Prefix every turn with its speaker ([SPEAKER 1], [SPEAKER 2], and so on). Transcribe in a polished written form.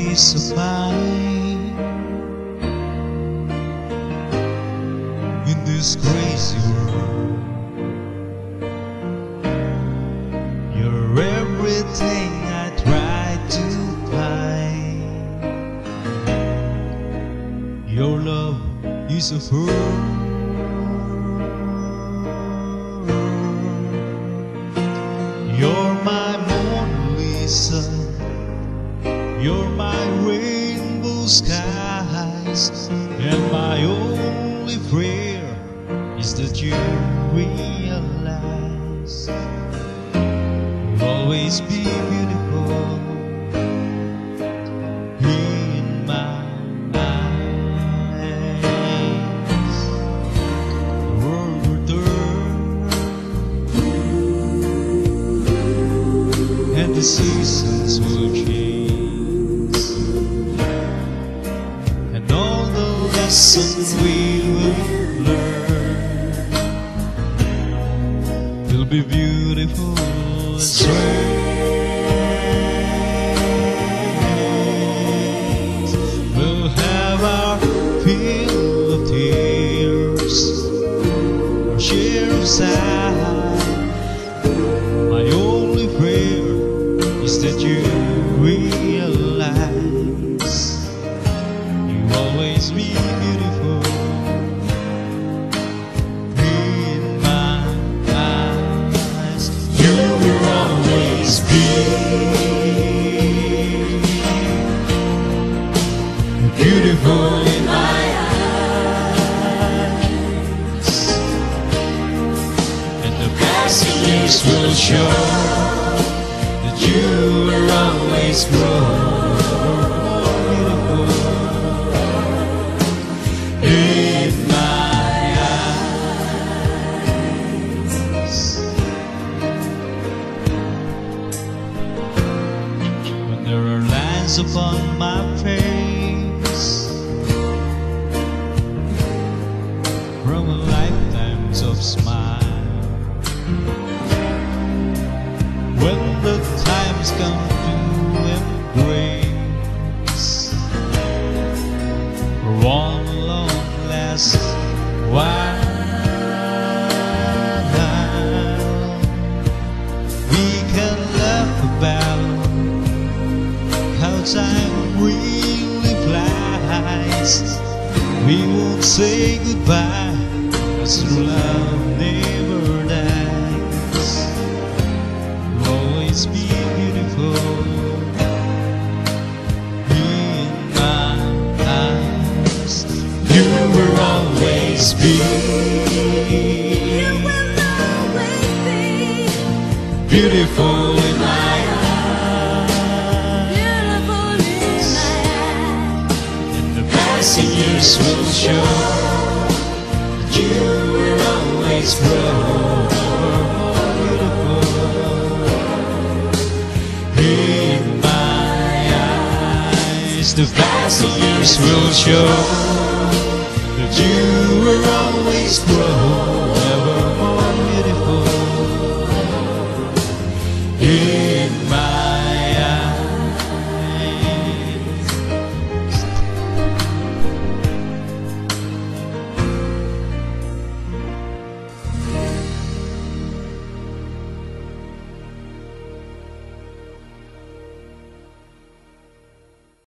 [SPEAKER 1] peace of mind in this crazy world. You're everything I try to find. Your love is a pearl. You're my Mona Lisa. You're my rainbow skies, and my only prayer is that you realize you'll always be beautiful in my eyes. The world will turn and the seasons will change. Lessons we will learn will be beautiful and strange. We'll have our fill of tears, our share of sighs. My only prayer is that you realize you'll always be beautiful in my eyes. You will always be beautiful in my eyes, and the passing years will show that you will always grow in my eyes. When there are lines upon my face from a lifetimes of smile, when the times come to embrace for one while we can laugh about how time really flies. We won't say goodbye, 'cause true love never dies. You'll always be beautiful in my eyes. You will always be. You will always be beautiful in my eyes. Beautiful in my eyes. And the passing years will show that you will always grow beautiful in my eyes. The passing years will show you will always grow